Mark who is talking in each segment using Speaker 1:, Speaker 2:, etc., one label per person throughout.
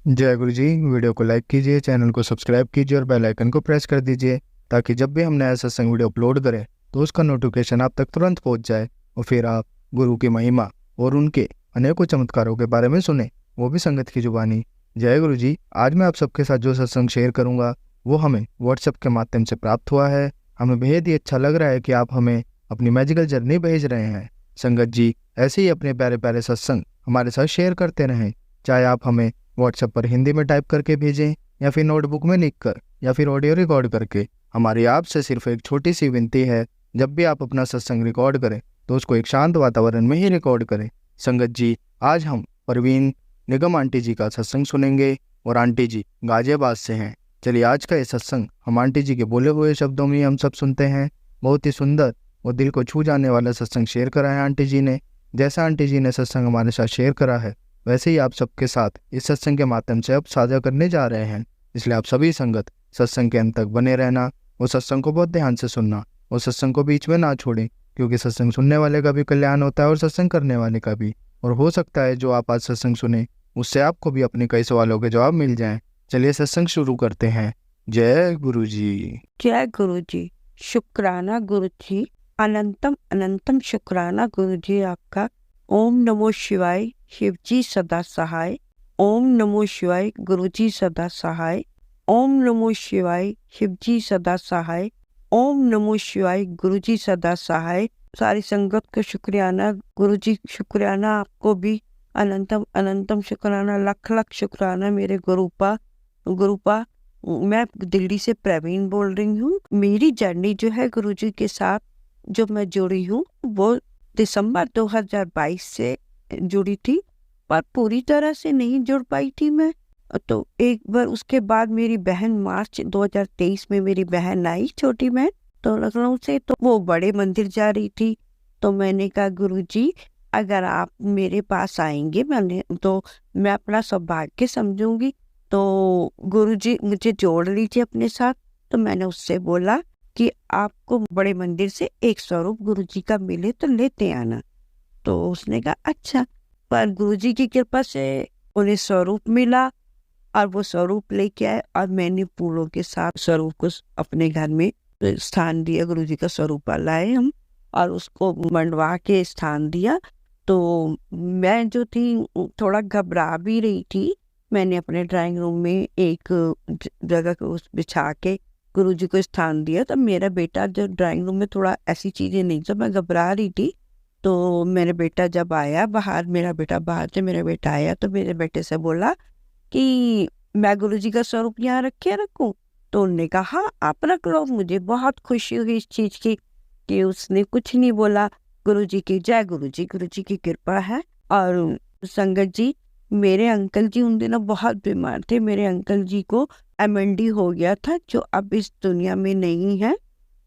Speaker 1: जय गुरु जी। वीडियो को लाइक कीजिए, चैनल को सब्सक्राइब कीजिए और बेल आइकन को प्रेस कर दीजिए ताकि जब भी हम नया सत्संग वीडियो अपलोड करें तो उसका नोटिफिकेशन आप तक तुरंत पहुंच जाए और फिर आप गुरु की महिमा और उनके अनेकों चमत्कारों के बारे में सुने, वो भी संगत की जुबानी। जय गुरु जी। आज मैं आप सबके साथ जो सत्संग शेयर करूँगा वो हमें व्हाट्सएप के माध्यम से प्राप्त हुआ है। हमें बेहद ही अच्छा लग रहा है कि आप हमें अपनी मैजिकल जर्नी भेज रहे हैं। संगत जी ऐसे ही अपने प्यारे प्यारे सत्संग हमारे साथ शेयर करते रहें, चाहे आप हमें व्हाट्सएप पर हिंदी में टाइप करके भेजें या फिर नोटबुक में लिख कर या फिर ऑडियो रिकॉर्ड करके। हमारी आपसे सिर्फ एक छोटी सी विनती है, जब भी आप अपना सत्संग रिकॉर्ड करें तो उसको एक शांत वातावरण में ही रिकॉर्ड करें। संगत जी आज हम परवीन निगम आंटी जी का सत्संग सुनेंगे और आंटी जी गाजियाबाद से हैं। चलिए आज का ये सत्संग हम आंटी जी के बोले हुए शब्दों में हम सब सुनते हैं। बहुत ही सुंदर और दिल को छू जाने वाला सत्संग शेयर करा है आंटी जी ने। जैसा आंटी जी ने सत्संग हमारे साथ शेयर करा है वैसे ही आप सबके साथ इस सत्संग के माध्यम से अब साझा करने जा रहे हैं। इसलिए आप सभी संगत सत्संग के अंत तक बने रहना और सत्संग को बहुत ध्यान से सुनना और सत्संग को बीच में ना छोड़ें, क्योंकि सत्संग सुनने वाले का भी कल्याण होता है और सत्संग करने वाले का भी। और हो सकता है जो आप आज सत्संग सुने उससे आपको भी अपने कई सवालों के जवाब मिल जाएं। चलिए सत्संग शुरू करते हैं। जय गुरु जी।
Speaker 2: जय गुरु जी। शुक्राना गुरु जी, अनंतम अनंतम शुक्राना गुरु जी आपका। ओम नमो शिवाय, शिव जी सदा सहाय। ओम नमो शिवाय, गुरु जी सदा सहाय। ओम नमो शिवाय, शिव जी सदा सहाय। ओम नमो शिवाय, गुरु जी सदा सहाय। सारी संगत को शुक्रियाना गुरु जी, शुक्रियाना आपको भी। अनंतम अनंतम शुक्राना, लख लख शुक्राना मेरे गुरुपा। मैं दिल्ली से प्रवीण बोल रही हूँ। मेरी जर्नी जो है गुरुजी के साथ जो मैं जुड़ी हूँ वो दिसंबर 2022 से जुड़ी थी, पर पूरी तरह से नहीं जुड़ पाई थी मैं। तो एक बार उसके बाद मेरी बहन मार्च 2023 में मेरी बहन आई, छोटी बहन, तो लखनऊ से। तो वो बड़े मंदिर जा रही थी, तो मैंने कहा गुरुजी अगर आप मेरे पास आएंगे तो मैं अपना सौभाग्य समझूंगी, तो गुरुजी मुझे जोड़ लीजिए अपने साथ। तो मैंने उससे बोला कि आपको बड़े मंदिर से एक स्वरूप गुरुजी का मिले तो लेते आना। तो उसने कहा अच्छा। पर गुरुजी की कृपा से उन्हें स्वरूप मिला और वो स्वरूप लेके आए और मैंने फूलों के साथ स्वरूप को अपने घर में स्थान दिया। गुरुजी का स्वरूप लाए हम और उसको मंडवा के स्थान दिया। तो मैं जो थी थोड़ा घबरा भी रही थी। मैंने अपने ड्राइंग रूम में एक जगह को बिछा के गुरुजी को स्थान दिया। तब मेरा बेटा जो ड्राइंग रूम में थोड़ा ऐसी चीजें नहीं, तो मैं घबरा रही थी। तो मेरा बेटा जब आया बाहर, मेरा बेटा आया तो मेरे बेटे से बोला कि मैं गुरुजी का स्वरूप यहाँ रखूं। तो उन्होंने कहा आप रख लो। मुझे बहुत खुशी हुई इस चीज की कि उसने कुछ नहीं बोला। गुरुजी की जय। गुरुजी की कृपा है। और संगत जी, मेरे अंकल जी उन दिनों बहुत बीमार थे। मेरे अंकल जी को MND हो गया था, जो अब इस दुनिया में नहीं है।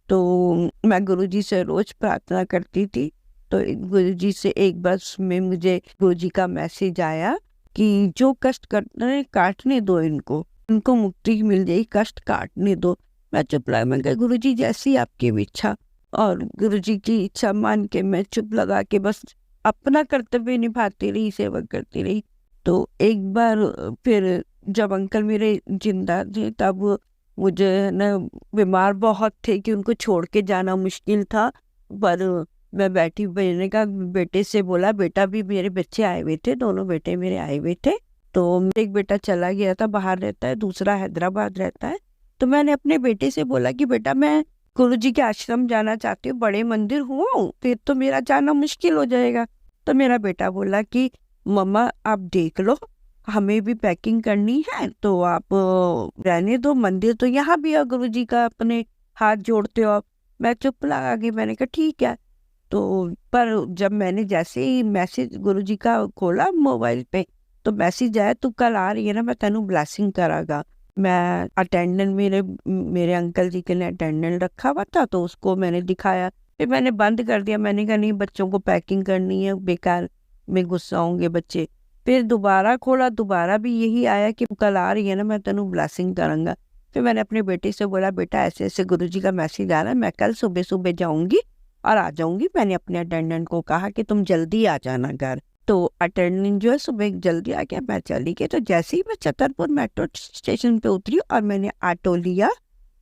Speaker 2: तो मैं गुरुजी से रोज प्रार्थना करती थी। तो गुरुजी से एक बार में मुझे गुरुजी का मैसेज आया कि जो कष्ट करने काटने दो, इनको मुक्ति मिल जाएगी, कष्ट काटने दो। मैं चुप लगा। मैं कहा गुरुजी जैसी आपकी इच्छा। और गुरुजी की इच्छा मान के मैं चुप लगा के बस अपना कर्तव्य निभाती रही, सेवा करती रही। तो एक बार फिर जब अंकल मेरे जिंदा थे तब मुझे न बीमार बहुत थे कि उनको छोड़ के जाना मुश्किल था। पर मैं बैठी, मैंने कहा बेटे से बोला, बेटा भी मेरे बच्चे आए हुए थे, दोनों बेटे मेरे आए हुए थे। तो एक बेटा चला गया था, बाहर रहता है, दूसरा हैदराबाद रहता है। तो मैंने अपने बेटे से बोला कि बेटा मैं गुरुजी के आश्रम जाना चाहती हूँ, बड़े मंदिर हुआ फिर तो मेरा जाना मुश्किल हो जाएगा। तो मेरा बेटा बोला कि मम्मा आप देख लो, हमें भी पैकिंग करनी है तो आप रहने दो, मंदिर तो यहाँ भी है गुरुजी का, अपने हाथ जोड़ते हो आप। मैं चुप लगा गई। मैंने कहा ठीक है। तो पर जब मैंने जैसे ही मैसेज गुरुजी का खोला मोबाइल पे तो मैसेज आया, तू कल आ रही है ना, मैं तेनू ब्लेसिंग करागा। मैं अटेंडेंट, मेरे अंकल जी के लिए अटेंडेंट रखा हुआ था, तो उसको मैंने दिखाया। फिर मैंने बंद कर दिया। मैंने कहा नहीं, बच्चों को पैकिंग करनी है, बेकार में गुस्सा होंगे बच्चे। फिर दोबारा खोला, दोबारा भी यही आया कि कल आ रही है ना, मैं तेनू ब्लेसिंग करूंगा। फिर मैंने अपने बेटे से बोला बेटा ऐसे ऐसे गुरुजी का मैसेज आ रहा है, मैं कल सुबह सुबह जाऊंगी और आ जाऊंगी। मैंने अपने अटेंडेंट को कहा कि तुम जल्दी आ जाना घर। तो अटेंडेंट जो है सुबह जल्दी आ गया, मैं चली गई। तो जैसे ही मैं छतरपुर मेट्रो स्टेशन पे उतरी और मैंने ऑटो लिया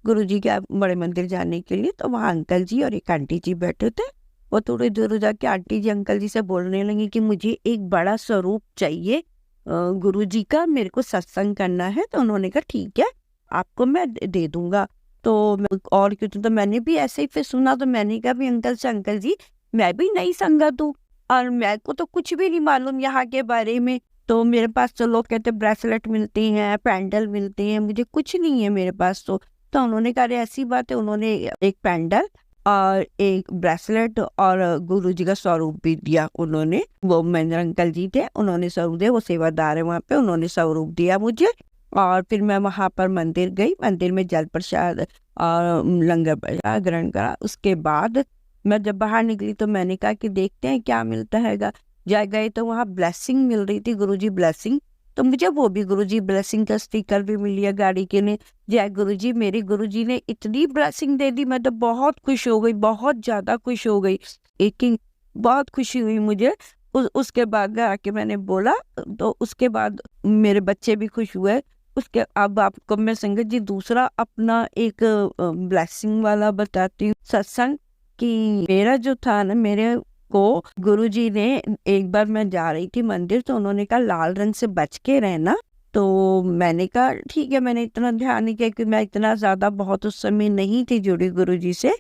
Speaker 2: गुरुजी के बड़े मंदिर जाने के लिए, तो वहाँ अंकल जी और एक आंटी जी बैठे थे। वो थोड़ी दूर जाके आंटी जी अंकल जी से बोलने लगी कि मुझे एक बड़ा स्वरूप चाहिए गुरुजी का, मेरे को सत्संग करना है। तो उन्होंने कहा ठीक है, आपको मैं दे दूंगा। तो और क्यों, तो मैंने भी ऐसे ही फिर सुना, तो मैंने कहा भी अंकल से, अंकल जी मैं भी नई संगत हूँ और मेरे को तो कुछ भी नहीं मालूम यहाँ के बारे में। तो मेरे पास तो लोग कहते ब्रेसलेट मिलती हैं, पैंडल मिलती हैं, मुझे कुछ नहीं है मेरे पास। तो उन्होंने कहा अरे ऐसी बात है। उन्होंने एक पैंडल और एक ब्रेसलेट और गुरुजी का स्वरूप भी दिया। उन्होंने, वो महेंद्र अंकल जी थे, उन्होंने स्वरूप दिया, वो सेवादार है वहाँ पे, उन्होंने स्वरूप दिया मुझे। और फिर मैं वहाँ पर मंदिर गई, मंदिर में जल प्रसाद और लंगर प्रसाद ग्रहण करा। उसके बाद मैं जब बाहर निकली तो मैंने कहा कि देखते हैं क्या मिलता हैगा। जा गए तो वहाँ ब्लेसिंग मिल रही थी, गुरुजी ब्लेसिंग। तो मुझे वो भी गुरुजी ब्लेसिंग का स्टिकर भी मिल गया गाड़ी के लिए। जय गुरुजी, मेरे गुरुजी ने इतनी ब्लेसिंग दे दी, मैं तो बहुत खुश हो गई, बहुत ज्यादा खुश हो गई। एक बहुत खुशी हुई मुझे। उसके बाद घर आके मैंने बोला, तो उसके बाद मेरे बच्चे भी खुश हुए। उसके अब आपको मैं संगत जी दूसरा अपना एक ब्लेसिंग वाला बताती हूँ सत्संग। कि मेरा जो था ना, मेरे को गुरुजी ने, एक बार मैं जा रही थी मंदिर, तो उन्होंने कहा लाल रंग से बच के रहना। तो मैंने कहा ठीक है, मैंने इतना ध्यान नहीं किया कि मैं इतना ज्यादा बहुत उस समय नहीं थी जुड़ी गुरुजी से।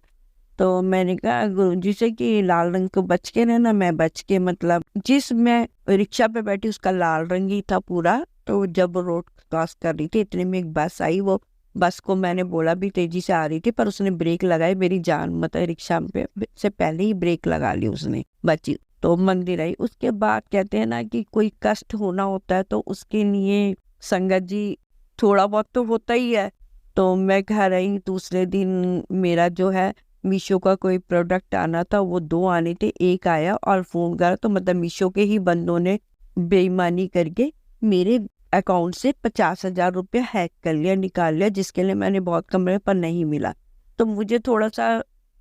Speaker 2: तो मैंने कहा गुरुजी से कि लाल रंग को बच के रहना। मैं बच के, मतलब जिस मैं रिक्शा पे बैठी उसका लाल रंग ही था पूरा। तो जब रोड क्रॉस कर रही थी इतने में एक बस आई, वो बस को मैंने बोला भी तेजी से आ रही थी, पर उसने ब्रेक लगाई, मेरी जान, मतलब रिक्शा पे से पहले ही ब्रेक लगा ली उसने, बची। तो मंदिर आई। उसके बाद कहते हैं ना कि कोई कष्ट होना होता है तो उसके लिए संगत जी थोड़ा बहुत तो होता ही है। तो मैं घर आई, दूसरे दिन मेरा जो है मीशो का कोई प्रोडक्ट आना था, वो 2 आने थे, एक आया और फोन करा। तो मतलब मीशो के ही बंदों ने बेईमानी करके मेरे अकाउंट से 50,000 रुपया हैक कर लिया, निकाल लिया, जिसके लिए मैंने बहुत कमरे पर नहीं मिला। तो मुझे थोड़ा सा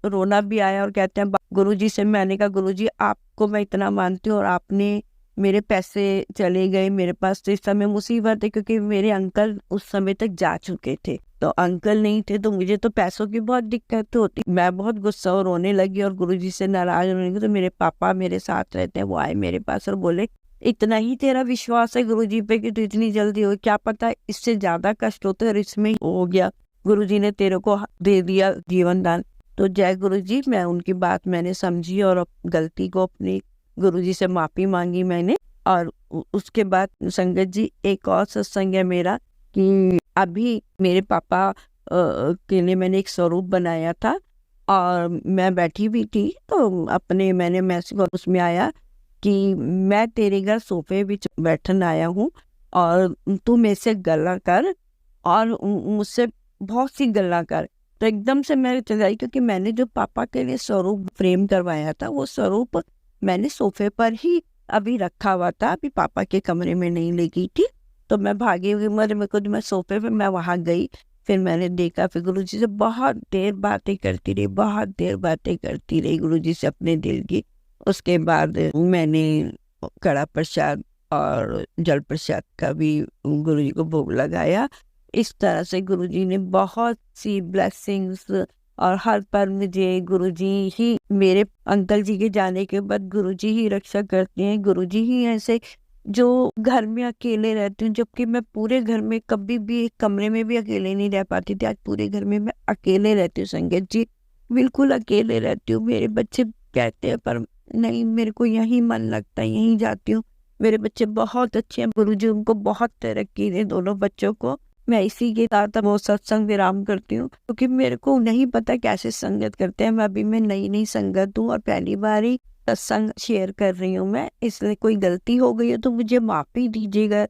Speaker 2: रोना भी आया। और कहते हैं गुरुजी से, मैंने कहा गुरुजी आपको मैं इतना मानती हूँ और आपने मेरे पैसे चले गए, मेरे पास तो इस समय मुसीबत है, क्योंकि मेरे अंकल उस समय तक जा चुके थे। तो अंकल नहीं थे तो मुझे तो पैसों की बहुत दिक्कत होती। मैं बहुत गुस्सा और रोने लगी और गुरुजी से नाराज होने लगी। तो मेरे पापा मेरे साथ रहते हैं, वो आए मेरे पास और बोले इतना ही तेरा विश्वास है गुरुजी पे कि तू इतनी जल्दी हो, क्या पता इससे ज्यादा कष्ट होते और इसमें हो गया, गुरुजी ने तेरे को दे दिया जीवन दान। तो जय गुरुजी, मैं उनकी बात मैंने समझी और गलती को अपनी गुरुजी से माफी मांगी मैंने। और उसके बाद संगत जी एक और सत्संग है मेरा कि अभी मेरे पापा के लिए मैंने एक स्वरूप बनाया था और मैं बैठी भी थी, तो अपने मैंने मैसेज उसमें आया कि मैं तेरे घर सोफे विच बैठन आया हूँ और तू मेरे से गल्ला कर और मुझसे बहुत सी गल्ला कर। तो एकदम से मैं चल आई, क्योंकि मैंने जो पापा के लिए स्वरूप फ्रेम करवाया था वो स्वरूप मैंने सोफे पर ही अभी रखा हुआ था, अभी पापा के कमरे में नहीं ले गई थी। तो मैं भागी हुई, मैं सोफे पे मैं वहां गई, फिर मैंने देखा, फिर गुरुजी से बहुत देर बातें करती रही, बहुत देर बातें करती रही गुरुजी से अपने दिल की। उसके बाद मैंने कड़ा प्रसाद और जल प्रसाद का भी गुरुजी को भोग लगाया। इस तरह से गुरुजी ने बहुत सी ब्लेसिंग्स, और हर पर मुझे गुरुजी ही, मेरे अंकल जी के जाने के बाद गुरुजी ही रक्षा करते हैं। गुरुजी ही ऐसे जो घर में अकेले रहती हूँ, जबकि मैं पूरे घर में कभी भी एक कमरे में भी अकेले नहीं रह पाती थी, आज पूरे घर में मैं अकेले रहती हूँ संगत जी, बिल्कुल अकेले रहती हूँ। मेरे बच्चे कहते हैं पर नहीं, मेरे को यहीं मन लगता है, यहीं जाती हूँ। मेरे बच्चे बहुत अच्छे हैं, गुरुजी उनको बहुत तरक्की दे दोनों बच्चों को। मैं इसी के साथ वो सत्संग विराम करती हूँ, क्योंकि मेरे को नहीं पता कैसे संगत करते हैं। मैं नई संगत हूँ और पहली बार ही सत्संग शेयर कर रही हूँ मैं, इसलिए कोई गलती हो गई है तो मुझे माफी दीजिएगा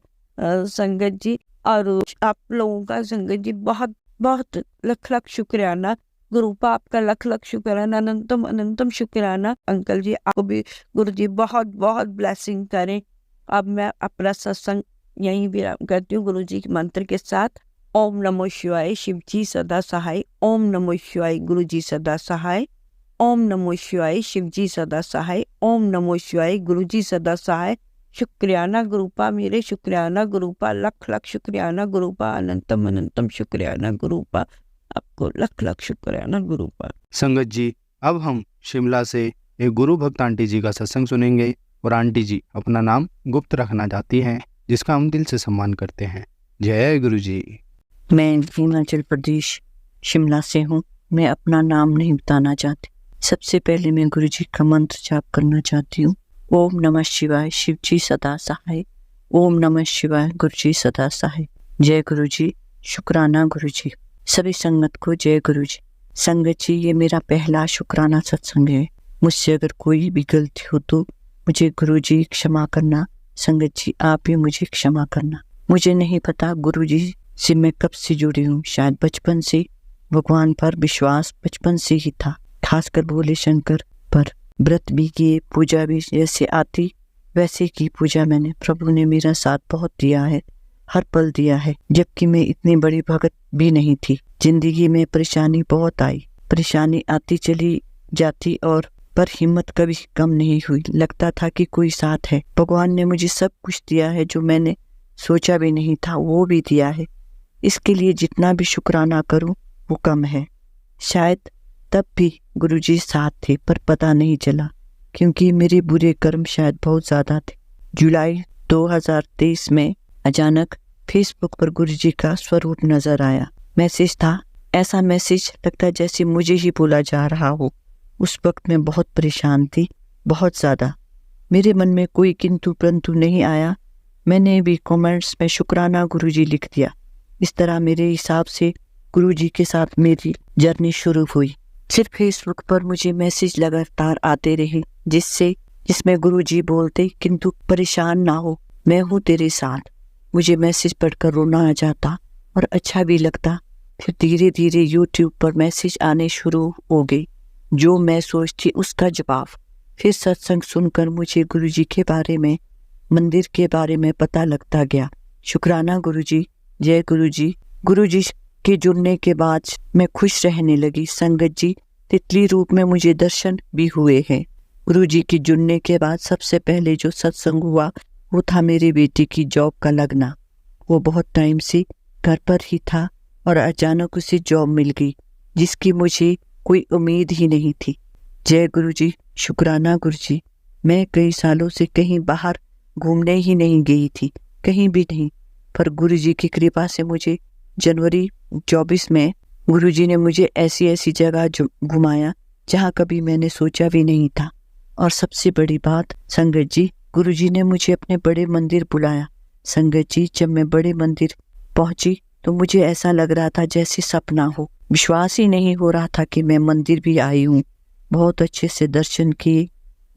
Speaker 2: संगत जी। और आप लोगों का संगत जी बहुत बहुत लख लख शुक्राना, गुरुपा आपका लख लख शुक्राना, अनंतम अनंतम शुक्राना। अंकल जी आपको भी गुरु जी बहुत बहुत ब्लेसिंग करें। अब मैं अपना सत्संग यहीं विराम करती हूँ गुरु जी के मंत्र के साथ। ओम नमो शिवाय, शिव जी सदा सहाय। ओम नमो शिवाय, गुरु जी सदा सहाय। ओम नमो शिवाय, शिव जी सदा सहाय। ओम नमो शिवाय, गुरु जी सदा सहाय। शुक्रियाना गुरुपा, मेरे शुक्रियाना गुरुपा, लख लख शुक्रियाना गुरुपा, अनंतम अनंतम शुक्रियाना गुरुपा, आपको लख लख शुक्रियाना गुरुपा।
Speaker 1: संगत जी, अब हम शिमला से एक गुरु भक्त आंटी जी का सत्संग सुनेंगे और आंटी जी अपना नाम गुप्त रखना चाहती हैं, जिसका हम दिल से सम्मान करते हैं। जय गुरु जी।
Speaker 3: मैं हिमाचल प्रदेश शिमला से हूँ। मैं अपना नाम नहीं बताना चाहती। सबसे पहले मैं गुरु जी का मंत्र जाप करना चाहती हूँ। ओम नमः शिवाय, शिव जी सदा सहाय। ओम नमः शिवाय, गुरु जी सदा सहाय। जय गुरु जी, शुक्राना गुरु जी। सभी संगत को जय गुरु जी। संगत जी, ये मेरा पहला शुक्राना सत्संग है। मुझसे अगर कोई भी गलती हो तो मुझे गुरु जी क्षमा करना। संगत जी, आप ही मुझे क्षमा करना। मुझे नहीं पता गुरु जी से मैं कब से जुड़ी हूँ। शायद बचपन से भगवान पर विश्वास बचपन से ही था, खासकर भोले शंकर पर। व्रत भी किए, पूजा भी जैसे आती वैसे की पूजा मैंने। प्रभु ने मेरा साथ बहुत दिया है, हर पल दिया है, जबकि मैं इतनी बड़ी भगत भी नहीं थी। जिंदगी में परेशानी बहुत आई, परेशानी आती चली जाती और पर हिम्मत कभी कम नहीं हुई। लगता था कि कोई साथ है। भगवान ने मुझे सब कुछ दिया है जो मैंने सोचा भी नहीं था, वो भी दिया है। इसके लिए जितना भी शुक्राना करूं वो कम है। शायद तब भी गुरुजी साथ थे, पर पता नहीं चला, क्योंकि मेरे बुरे कर्म शायद बहुत ज़्यादा थे। जुलाई 2023 में अचानक फेसबुक पर गुरुजी का स्वरूप नजर आया। मैसेज था, ऐसा मैसेज लगता जैसे मुझे ही बोला जा रहा हो। उस वक्त मैं बहुत परेशान थी, बहुत ज़्यादा। मेरे मन में कोई किंतु परंतु नहीं आया। मैंने भी कमेंट्स में शुक्राना गुरुजी लिख दिया। इस तरह मेरे हिसाब से गुरुजी के साथ मेरी जर्नी शुरू हुई। सिर्फ फेसबुक पर मुझे मैसेज लगातार आते रहे, जिसमें गुरुजी बोलते, किंतु परेशान ना हो, मैं हूँ तेरे साथ। मुझे मैसेज पढ़कर रोना आ जाता और अच्छा भी लगता। फिर धीरे धीरे यूट्यूब पर मैसेज आने शुरू हो गए, जो मैं सोचती उसका जवाब। फिर सत्संग सुनकर मुझे गुरुजी के बारे में, मंदिर के बारे में पता लगता गया। शुक्राना गुरुजी, जय गुरुजी। गुरुजी के जुड़ने के बाद मैं खुश रहने लगी। संगत जी, तितली रूप में मुझे दर्शन भी हुए हैं। गुरुजी के जुड़ने के बाद सबसे पहले जो सत्संग हुआ वो था मेरी बेटी की जॉब का लगना। वो बहुत टाइम से घर पर ही था और अचानक उसे जॉब मिल गई, जिसकी मुझे कोई उम्मीद ही नहीं थी। जय गुरुजी, शुक्राना गुरुजी। मैं कई सालों से कहीं बाहर घूमने ही नहीं गई थी, कहीं भी नहीं, पर गुरुजी की कृपा से मुझे जनवरी 24 में गुरुजी ने मुझे ऐसी ऐसी जगह घुमाया जहाँ कभी मैंने सोचा भी नहीं था। और सबसे बड़ी बात संगत जी, गुरुजी ने मुझे अपने बड़े मंदिर बुलाया। संगत जी, जब मैं बड़े मंदिर पहुंची तो मुझे ऐसा लग रहा था जैसे सपना हो। विश्वास ही नहीं हो रहा था कि मैं मंदिर भी आई हूँ। बहुत अच्छे से दर्शन किए,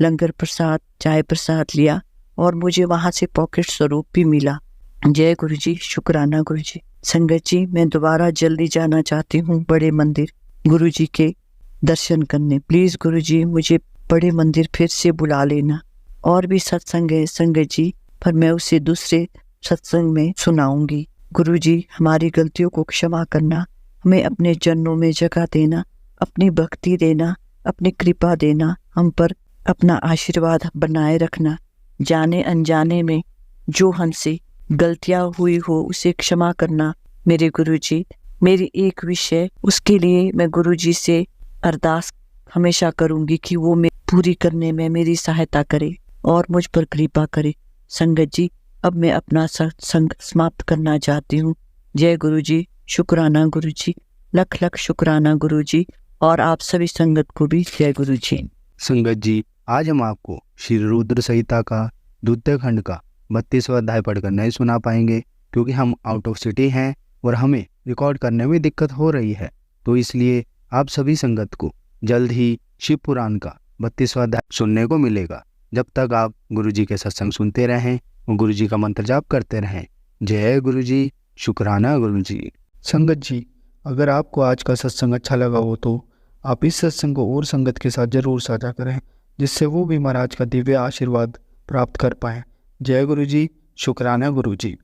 Speaker 3: लंगर प्रसाद, चाय प्रसाद लिया और मुझे वहाँ से पॉकेट स्वरूप भी मिला। जय गुरुजी, शुक्राना गुरुजी। संगत जी, मैं दोबारा जल्दी जाना चाहती हूँ बड़े मंदिर गुरुजी के दर्शन करने। प्लीज़ गुरुजी, मुझे बड़े मंदिर फिर से बुला लेना। और भी सत्संग है संगत जी, पर मैं उसे दूसरे सत्संग में सुनाऊंगी। गुरुजी, हमारी गलतियों को क्षमा करना, हमें अपने चरणों में जगह देना, अपनी भक्ति देना, अपनी कृपा देना, हम पर अपना आशीर्वाद बनाए रखना। जाने अनजाने में जो हमसे गलतियां हुई हो उसे क्षमा करना मेरे गुरुजी। मेरी एक विश है, उसके लिए मैं गुरुजी से अरदास हमेशा करूंगी कि वो मैं पूरी करने में मेरी सहायता करे और मुझ पर कृपा करे। संगत जी, अब मैं अपना सत्संग समाप्त करना चाहती हूँ। जय गुरुजी, शुक्राना गुरुजी, लख लख शुक्राना गुरुजी, और आप सभी संगत को भी जय गुरुजी।
Speaker 1: संगत जी, आज हम आपको श्री रुद्र संहिता का द्वितीय खंड का 32वां अध्याय पढ़कर नहीं सुना पाएंगे, क्योंकि हम आउट ऑफ सिटी हैं और हमें रिकॉर्ड करने में दिक्कत हो रही है। तो इसलिए आप सभी संगत को जल्द ही शिव पुराण का 32वां अध्याय सुनने को मिलेगा। जब तक आप गुरुजी के सत्संग सुनते रहें और गुरुजी का मंत्र जाप करते रहें। जय गुरुजी, शुक्राना गुरुजी। संगत जी, अगर आपको आज का सत्संग अच्छा लगा हो तो आप इस सत्संग को और संगत के साथ जरूर साझा करें, जिससे वो भी महाराज का दिव्य आशीर्वाद प्राप्त कर पाएं। जय गुरुजी, शुक्राना गुरुजी।